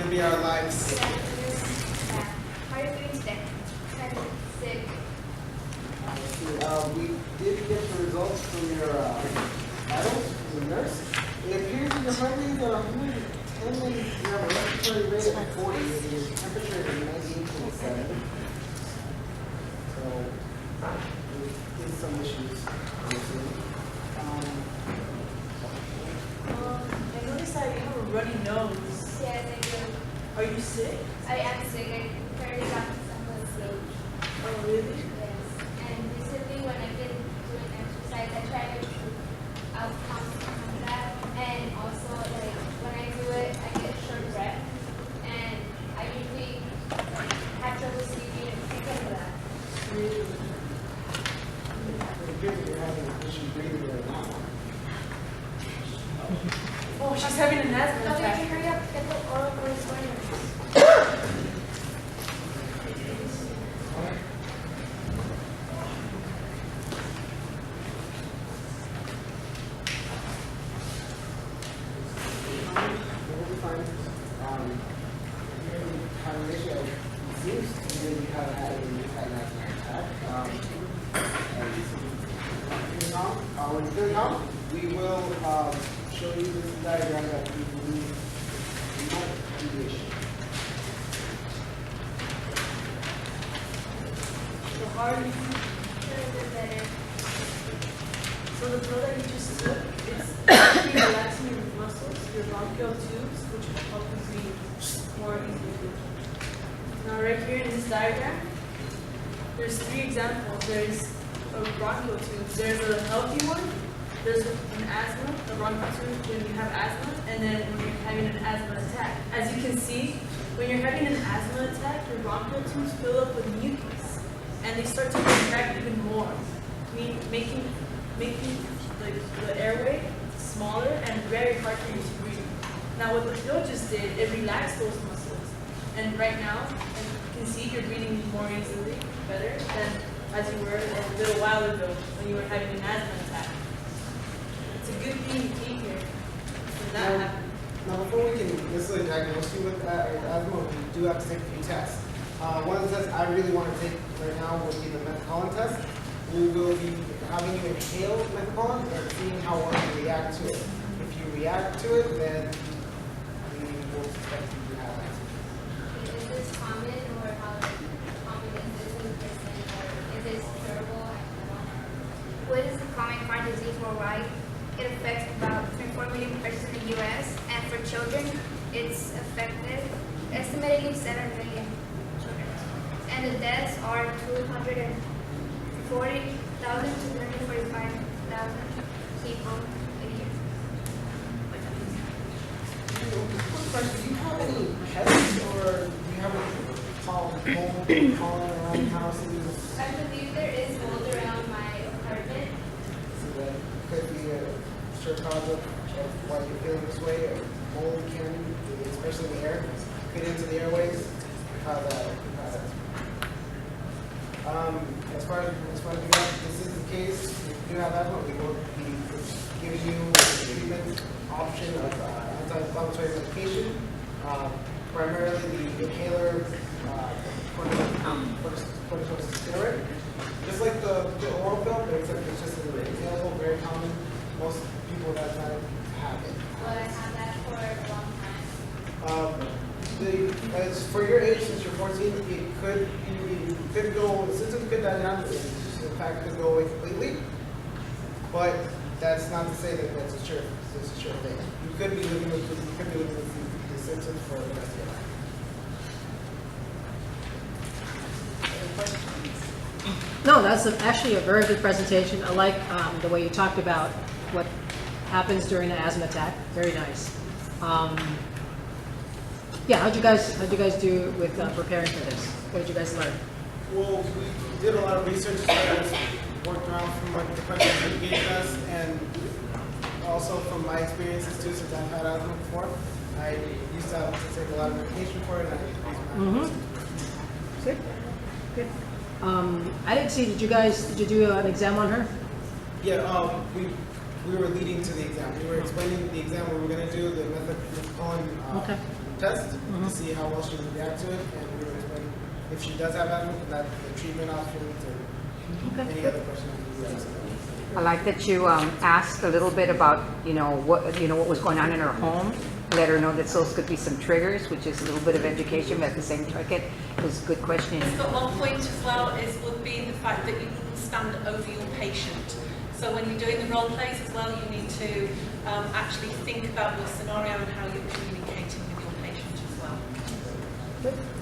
going to be our lives. Good afternoon. How are you doing today? Kind of sick. We did get the results from your vitals from the nurse. It appears that your heart rate is at 110 and you have a respiratory rate of 40 and your temperature is 98.7. So, there's some issues. I noticed that you have a runny nose. Yes, I do. Are you sick? I am sick. I currently got some flu. Oh, really? Yes. And recently, when I've been doing exercise, I try to concentrate on that. And also, like when I do it, I get short breath, and I usually have trouble sleeping because of that. Really? It appears that you're having an issue breathing right now. Oh, she's having an asthma Okay, attack. hurry up. Get the oral correspondence. We'll be fine. You have an issue. It seems to me that you haven't had an asthma attack. When you feel calm, we will show you this diagram that we believe might be the issue. So how are you? Better. So the pill that you just took, it's actually relaxing your muscles, your bronchial tubes, which will help you breathe more easily. Now right here in this diagram, there's 3 examples. There's a bronchial tube. There's a healthy one. There's an asthma, a bronchial tube when you have asthma, and then when you're having an asthma attack. As you can see, when you're having an asthma attack, your bronchial tubes fill up with mucus, and they start to contract even more, making like the airway smaller and very hard for you to breathe. Now what the pill just did, it relaxed those muscles, and right now, as you can see, you're breathing more easily, better than as you were a little while ago when you were having an asthma attack. It's a good thing you came here when that happened. Now, before we can necessarily diagnose you with asthma, we do have to take a few tests. One of the tests I really want to take right now will be the methacolin test. We will be having you inhale methacolin and seeing how well you react to it. If you react to it, then we will suspect you to have asthma. Is this common, or how common is this in person, or is this curable? I don't know. What is the common heart disease worldwide? It affects about 24 million persons in the U.S. and for children, it's affected estimatedly 7 million children. And the deaths are 240,000 to 245,000 people a year. Quick question, do you have any pets or do you have any pollen around your house? I believe there is mold around my apartment. So that could be a sure cause of why you're feeling this way. Mold can, especially in the air, get into the airways, cause that. As far as you know, this is the case. If you do have asthma, we will be giving you a treatment option of anti-inflammatory medication, primarily the inhaler corticosteroid. Just like the oral pill, but except it's just an inhalable, very common. Most people that time have it. Well, I had that for a long time. As for your age, since you're 14, it could go, the symptoms could die down, in fact, could go away completely. But that's not to say that that's a sure thing. You could be living with the symptoms for the rest of your life. Any questions? No, that's actually a very good presentation. I like the way you talked about what happens during an asthma attack. Very nice. Yeah, how'd you guys do with preparing for this? What did you guys learn? Well, we did a lot of research that worked around from what the questions you gave us, and also from my experiences too, since I've had asthma before. I used to have to take a lot of medication for it, and I increased my Good. Good. I didn't see. Did you do an exam on her? Yeah. We were leading to the exam. We were explaining the exam we were going to do, the methacolin Okay. test to see how well she would react to it, and we would explain if she does have asthma, that the treatment options or any other questions we would ask. I like that you asked a little bit about, what was going on in her home. Let her know that those could be some triggers, which is a little bit of education, but at the same time, it was a good question. It's got one point as well, would be the fact that you wouldn't stand over your patient. So when you're doing the role plays as well, you need to actually think about your scenario and how you're communicating with your patient as well. Good.